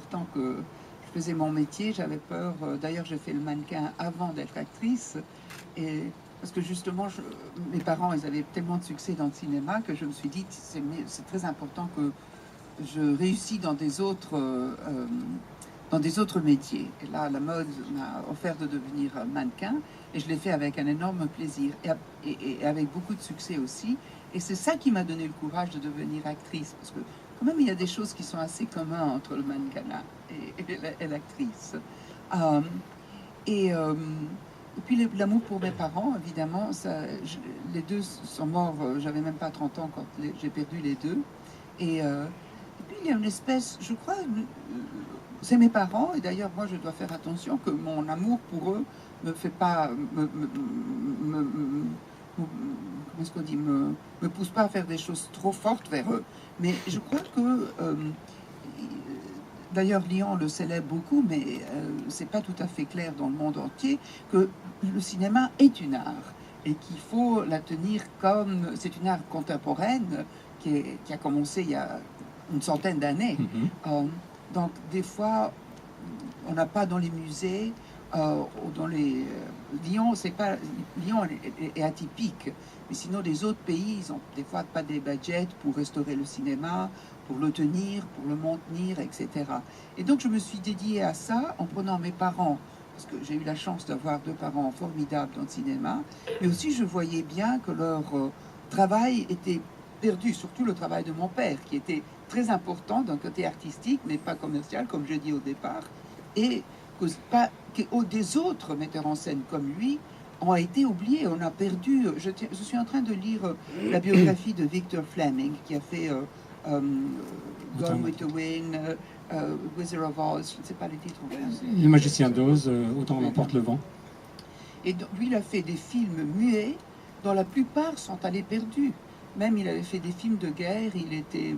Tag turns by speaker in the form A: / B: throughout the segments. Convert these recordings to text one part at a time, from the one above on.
A: important que je faisais mon métier. J'avais peur. D'ailleurs, j'ai fait le mannequin avant d'être actrice. Et parce que justement, mes parents, ils avaient tellement de succès dans le cinéma que je me suis dit, c'est très important que je réussis dans des autres métiers. Et là, la mode m'a offert de devenir mannequin et je l'ai fait avec un énorme plaisir et avec beaucoup de succès aussi. Et c'est ça qui m'a donné le courage de devenir actrice, parce que quand même, il y a des choses qui sont assez communes entre le mannequinat et l'actrice. Euh, et, euh, et puis l'amour pour mes parents, évidemment, les deux sont morts, j'avais même pas 30 ans quand j'ai perdu les deux. Et puis il y a une espèce, je crois, c'est mes parents, et d'ailleurs moi je dois faire attention que mon amour pour eux me fait pas, comment est-ce qu'on dit, me pousse pas à faire des choses trop fortes vers eux. Mais je crois que d'ailleurs, Lyon le célèbre beaucoup, mais c'est pas tout à fait clair dans le monde entier que le cinéma est une art et qu'il faut la tenir comme c'est une art contemporaine qui a commencé il y a une centaine d'années. Donc des fois, on n'a pas dans les musées, ou dans les Lyon, c'est pas Lyon est atypique, mais sinon les autres pays, ils ont des fois pas des budgets pour restaurer le cinéma, pour le tenir, pour le maintenir, etc. Et donc je me suis dédiée à ça en prenant mes parents, parce que j'ai eu la chance d'avoir deux parents formidables dans le cinéma, mais aussi je voyais bien que leur travail était perdu, surtout le travail de mon père, qui était très important d'un côté artistique, mais pas commercial, comme je dis au départ, et que des autres metteurs en scène comme lui ont été oubliés. On a perdu. Je suis en train de lire la biographie de Victor Fleming, qui a fait Gone with the Wind, Wizard of Oz, je ne sais pas les titres en français.
B: Le Magicien d'Oz, Autant l'emporte le vent.
A: Et donc, lui, il a fait des films muets, dont la plupart sont allés perdus. Même, il avait fait des films de guerre. Il était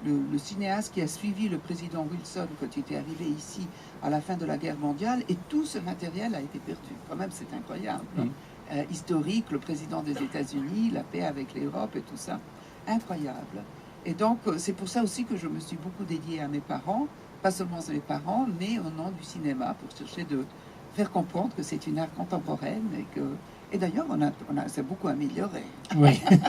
A: le cinéaste qui a suivi le président Wilson quand il était arrivé ici à la fin de la guerre mondiale. Et tout ce matériel a été perdu. Quand même, c'est incroyable. Historique, le président des États-Unis, la paix avec l'Europe et tout ça. Incroyable. Et donc, c'est pour ça aussi que je me suis beaucoup dédiée à mes parents. Pas seulement à mes parents, mais au nom du cinéma, pour chercher de faire comprendre que c'est une art contemporaine et d'ailleurs, on s'est beaucoup amélioré.
B: Oui.